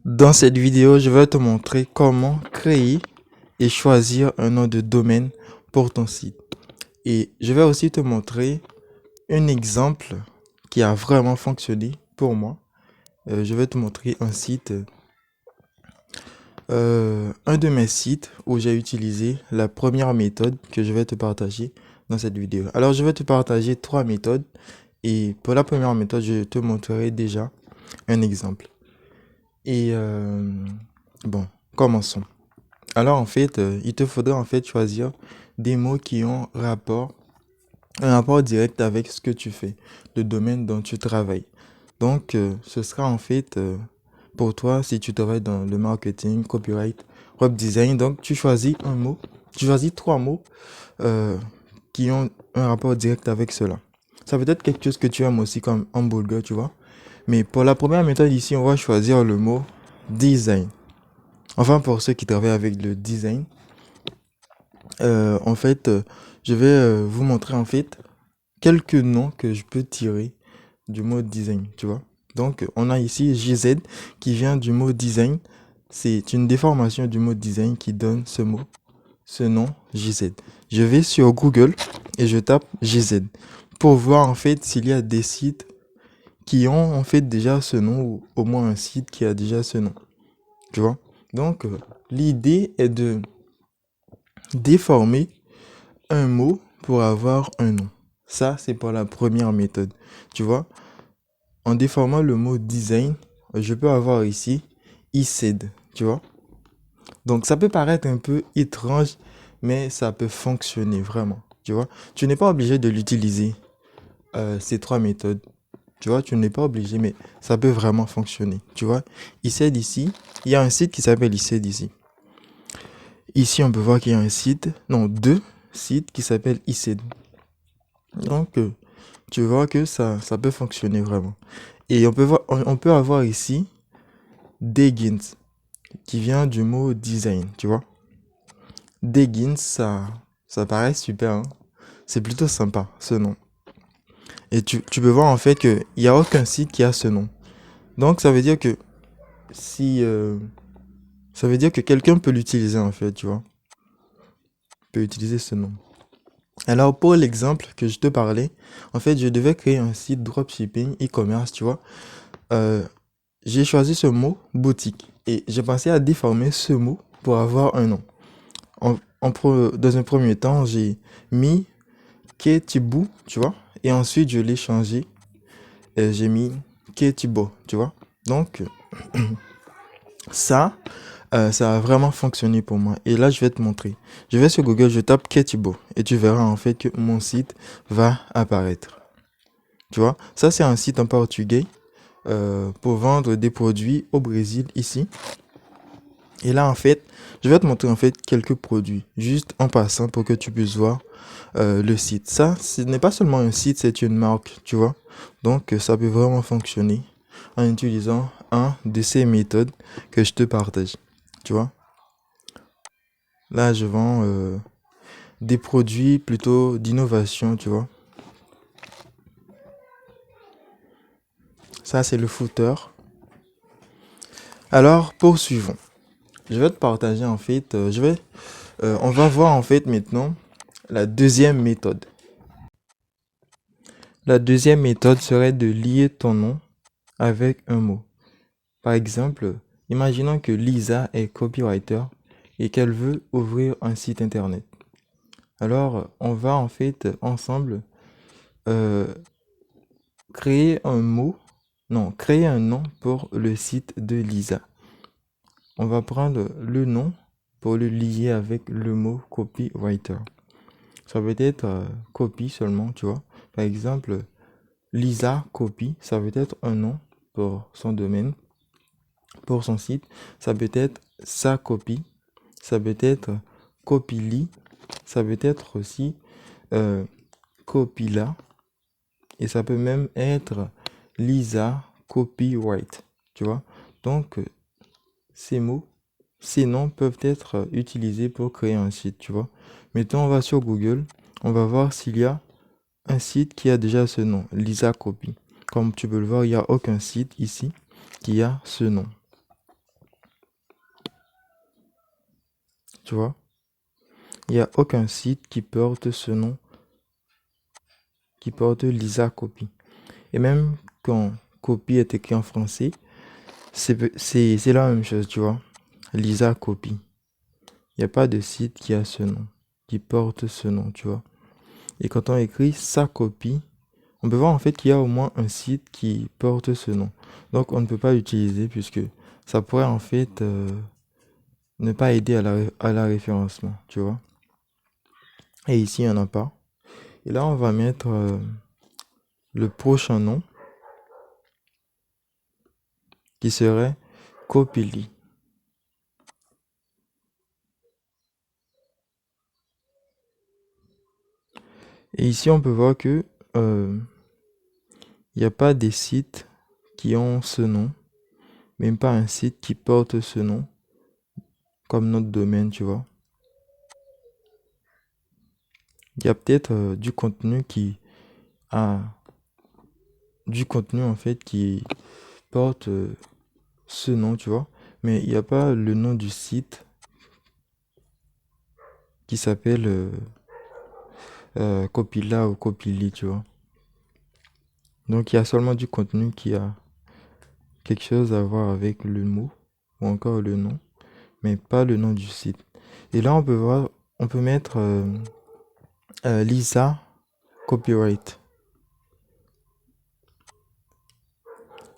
Dans cette vidéo, je vais te montrer comment créer et choisir un nom de domaine pour ton site. Et je vais aussi te montrer un exemple qui a vraiment fonctionné pour moi. Je vais te montrer un site, un de mes sites où j'ai utilisé la première méthode que je vais te partager dans cette vidéo. Alors, je vais te partager trois méthodes et pour la première méthode, je te montrerai déjà un exemple. Et bon, commençons. Alors en fait, il te faudra en fait choisir des mots qui ont un rapport direct avec ce que tu fais, le domaine dont tu travailles. Donc ce sera en fait pour toi si tu travailles dans le marketing, copyright, web design. Donc tu choisis un mot, tu choisis trois mots euh, qui ont un rapport direct avec cela. Ça peut être quelque chose que tu aimes aussi comme hamburger, tu vois. Mais pour la première méthode ici, on va choisir le mot design. Enfin, pour ceux qui travaillent avec le design, en fait, je vais vous montrer en fait quelques noms que je peux tirer du mot design, tu vois. Donc, on a ici JZ qui vient du mot design. C'est une déformation du mot design qui donne ce mot, ce nom JZ. Je vais sur Google et je tape JZ pour voir en fait s'il y a des sites qui ont en fait déjà ce nom ou au moins un site qui a déjà ce nom, tu vois. Donc, l'idée est de déformer un mot pour avoir un nom. Ça, c'est pour la première méthode. Tu vois, en déformant le mot design, je peux avoir ici ICED, tu vois. Donc, ça peut paraître un peu étrange, mais ça peut fonctionner vraiment, tu vois. Tu n'es pas obligé de l'utiliser, ces trois méthodes. Tu vois, tu n'es pas obligé, mais ça peut vraiment fonctionner. Tu vois, ICED ici, il y a un site qui s'appelle ICED ici. Ici, on peut voir qu'il y a un site, non, deux sites qui s'appellent ICED. Donc, tu vois que ça peut fonctionner vraiment. Et on peut avoir ici Deggins, qui vient du mot design, tu vois. Deggins, ça paraît super, hein. C'est plutôt sympa, ce nom. Et tu peux voir en fait qu'il n'y a aucun site qui a ce nom. Donc, ça veut dire que si... ça veut dire que quelqu'un peut l'utiliser en fait, tu vois. Peut utiliser ce nom. Alors, pour l'exemple que je te parlais, en fait, je devais créer un site dropshipping e-commerce, tu vois. Euh, J'ai choisi ce mot boutique et j'ai pensé à déformer ce mot pour avoir un nom. Dans un premier temps, j'ai mis Ketibu, tu vois, et ensuite je l'ai changé et j'ai mis Ketibo, tu vois. Donc ça, ça a vraiment fonctionné pour moi. Et là, je vais te montrer. Je vais sur Google, je tape Ketibo et tu verras en fait que mon site va apparaître. Tu vois, ça c'est un site en portugais pour vendre des produits au Brésil ici. Et là, en fait, je vais te montrer en fait quelques produits, juste en passant pour que tu puisses voir le site. Ça, ce n'est pas seulement un site, c'est une marque, tu vois. Donc, ça peut vraiment fonctionner en utilisant un de ces méthodes que je te partage, tu vois. Là, je vends des produits plutôt d'innovation, tu vois. Ça, c'est le footer. Alors, poursuivons. Je vais te partager en fait, on va voir en fait maintenant la deuxième méthode. La deuxième méthode serait de lier ton nom avec un mot. Par exemple, imaginons que Lisa est copywriter et qu'elle veut ouvrir un site internet. Alors, on va en fait ensemble euh, créer un mot, non, créer un nom pour le site de Lisa. On va prendre le nom pour le lier avec le mot copywriter. Ça peut être copy seulement, tu vois. Par exemple, Lisa Copy, ça veut être un nom pour son domaine, pour son site. Ça peut être sa copie, ça peut être Copily, ça peut être aussi euh, Copila, et ça peut même être Lisa Copyright, tu vois. Donc, ces mots, ces noms peuvent être utilisés pour créer un site, tu vois. Mettons, on va sur Google, on va voir s'il y a un site qui a déjà ce nom, Lisa Copy. Comme tu peux le voir, il n'y a aucun site ici qui a ce nom. tu vois. Il n'y a aucun site qui porte ce nom, qui porte Lisa Copy. Et même quand Copy est écrit en français, c'est la même chose, tu vois. Lisa Copy. Il n'y a pas de site qui a ce nom, qui porte ce nom, tu vois. Et quand on écrit sa copie, on peut voir en fait qu'il y a au moins un site qui porte ce nom. Donc on ne peut pas l'utiliser puisque ça pourrait en fait ne pas aider à la référencement, tu vois. Et ici, il n'y en a pas. Et là, on va mettre le prochain nom qui serait Copily. Et ici, on peut voir que il n'y a pas des sites qui ont ce nom, même pas un site qui porte ce nom comme notre domaine, tu vois. Il y a peut-être du contenu qui a du contenu en fait qui porte ce nom, tu vois. Mais il n'y a pas le nom du site qui s'appelle Copila ou Copili, tu vois. Donc il y a seulement du contenu qui a quelque chose à voir avec le mot ou encore le nom, mais pas le nom du site. Et là on peut voir, on peut mettre Lisa Copyright.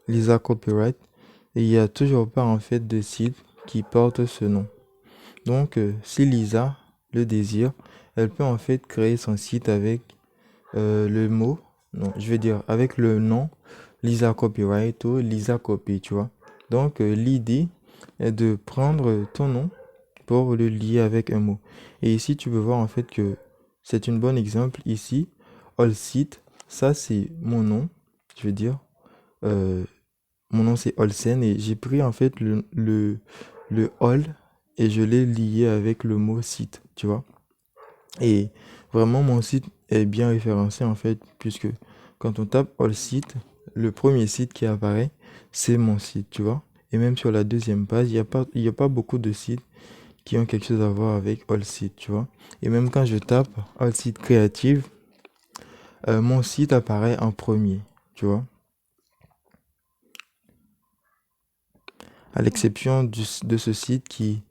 Lisa Copyright. Et il n'y a toujours pas en fait de site qui porte ce nom. Donc si Lisa le désire, elle peut en fait créer son site avec le mot, non, je veux dire avec le nom Lisa Copyright ou Lisa Copy, tu vois. Donc l'idée est de prendre ton nom pour le lier avec un mot. Et ici, tu peux voir en fait que c'est un bon exemple. Ici, all site, ça c'est mon nom, je veux dire. euh, Mon nom c'est Olsen et j'ai pris en fait le all et je l'ai lié avec le mot site, tu vois. Et vraiment, mon site est bien référencé en fait, puisque quand on tape all site, le premier site qui apparaît, c'est mon site, tu vois. Et même sur la deuxième page, il y a pas beaucoup de sites qui ont quelque chose à voir avec all site, tu vois. Et même quand je tape all site créative, mon site apparaît en premier, tu vois. À l'exception de ce site qui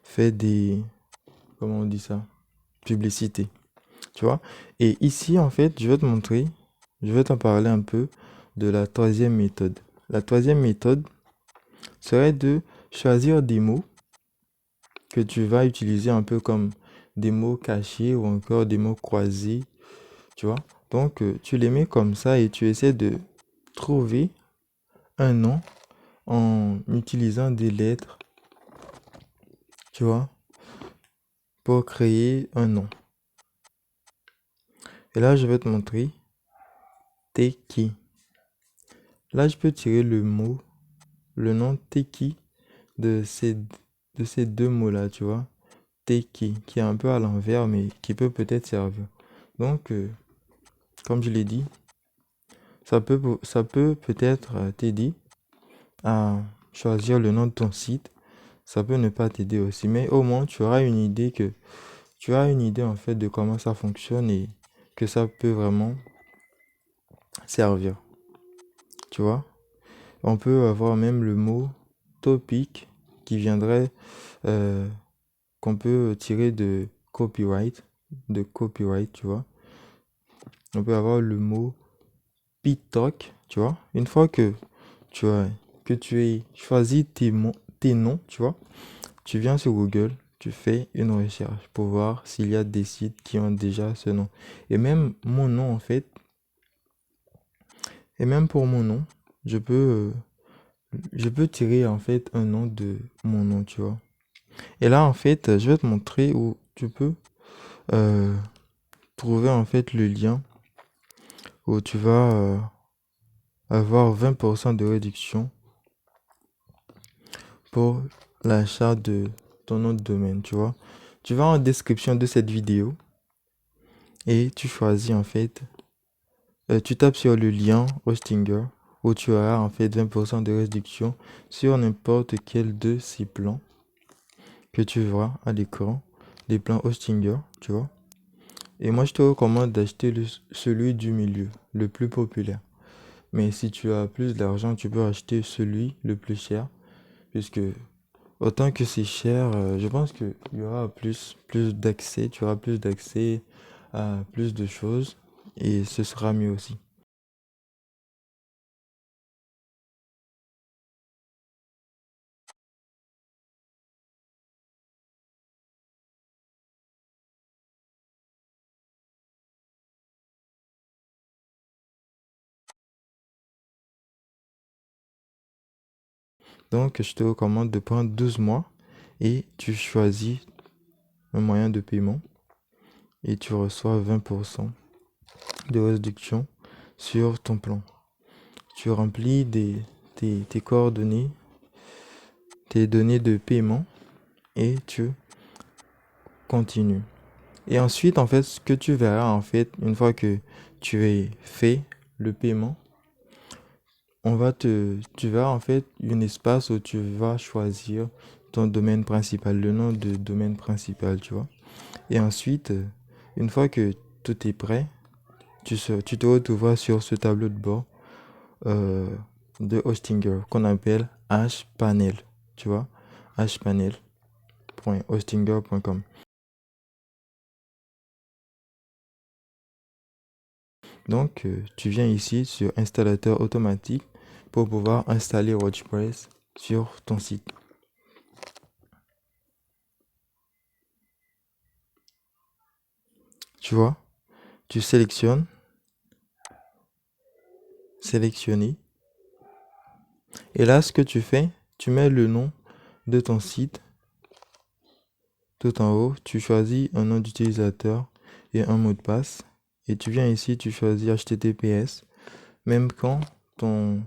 fait des, comment on dit ça, publicités, tu vois. Et ici, en fait, je vais te montrer, je vais t'en parler un peu de la troisième méthode. La troisième méthode serait de choisir des mots que tu vas utiliser un peu comme des mots cachés ou encore des mots croisés, tu vois. Donc, tu les mets comme ça et tu essaies de trouver un nom en utilisant des lettres, tu vois, pour créer un nom. Et là, je vais te montrer Teki. Là, je peux tirer le mot, le nom Teki de ces deux mots-là, tu vois. Teki, qui est un peu à l'envers, mais qui peut peut-être servir. Donc, comme je l'ai dit, ça peut peut-être t'aider à choisir le nom de ton site. Ça peut ne pas t'aider aussi, mais au moins, tu as une idée en fait de comment ça fonctionne et que ça peut vraiment servir, tu vois. On peut avoir même le mot topic qui viendrait, euh, qu'on peut tirer de copyright, tu vois. On peut avoir le mot pitok, tu vois. Une fois tu as, que tu aies choisi tes noms, tu vois, tu viens sur Google, tu fais une recherche pour voir s'il y a des sites qui ont déjà ce nom. Et même mon nom, en fait, et même pour mon nom, je peux, je peux tirer en fait un nom de mon nom, tu vois. Et là, en fait, je vais te montrer où tu peux euh, trouver en fait le lien où tu vas avoir 20% de réduction pour l'achat de ton nom de domaine, tu vois. Tu vas en description de cette vidéo et tu choisis en fait, tu tapes sur le lien Hostinger où tu auras en fait 20% de réduction sur n'importe quel de ces plans que tu vois à l'écran, les plans Hostinger, tu vois. Et moi, je te recommande d'acheter celui du milieu, le plus populaire. Mais si tu as plus d'argent, tu peux acheter celui le plus cher, puisque autant que c'est cher, je pense qu'il y aura plus d'accès, tu auras plus d'accès à plus de choses, et ce sera mieux aussi. Donc, je te recommande de prendre 12 mois et tu choisis un moyen de paiement et tu reçois 20% de réduction sur ton plan. Tu remplis tes coordonnées, tes données de paiement et tu continues. Et ensuite, en fait, ce que tu verras, en fait, une fois que tu as fait le paiement, tu verras en fait un espace où tu vas choisir ton domaine principal, le nom de domaine principal, tu vois. Et ensuite, une fois que tout est prêt, tu te retrouveras sur ce tableau de bord euh, de Hostinger qu'on appelle hpanel, tu vois, hpanel.hostinger.com. Donc, tu viens ici sur installateur automatique pour pouvoir installer WordPress sur ton site. Tu vois, tu sélectionnes, sélectionner. Et là, ce que tu fais, tu mets le nom de ton site tout en haut. Tu choisis un nom d'utilisateur et un mot de passe. Et tu viens ici, tu choisis HTTPS. Même quand ton,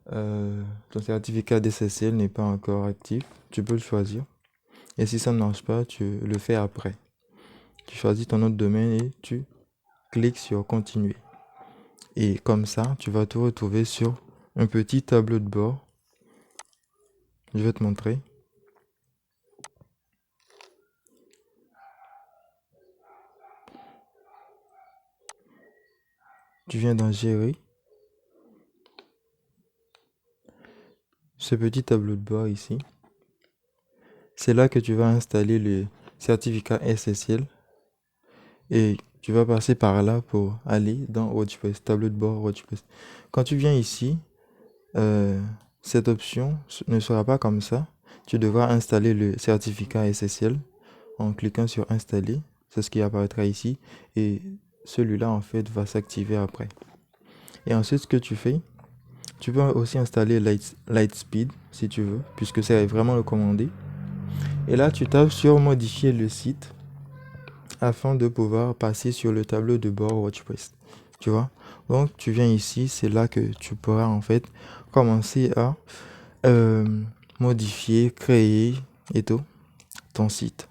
ton certificat DSSL n'est pas encore actif, tu peux le choisir. Et si ça ne marche pas, tu le fais après. Tu choisis ton nom de domaine et tu cliques sur continuer. Et comme ça, tu vas te retrouver sur un petit tableau de bord. Je vais te montrer. Tu viens dans gérer. Ce petit tableau de bord ici. C'est là que tu vas installer le certificat SSL. Et tu vas passer par là pour aller dans WordPress, tableau de bord WordPress. Quand tu viens ici, cette option ne sera pas comme ça. Tu devras installer le certificat SSL en cliquant sur installer. C'est ce qui apparaîtra ici. Et celui-là, en fait, va s'activer après. Et ensuite, ce que tu fais, tu peux aussi installer Lightspeed si tu veux, puisque c'est vraiment recommandé. Et là, tu tapes sur modifier le site afin de pouvoir passer sur le tableau de bord WordPress. Tu vois? Donc, tu viens ici, c'est là que tu pourras en fait commencer à modifier, créer et tout ton site.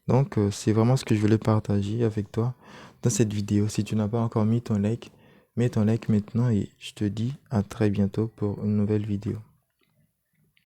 Donc, c'est vraiment ce que je voulais partager avec toi dans cette vidéo. Si tu n'as pas encore mis ton like, mets ton like maintenant et je te dis à très bientôt pour une nouvelle vidéo.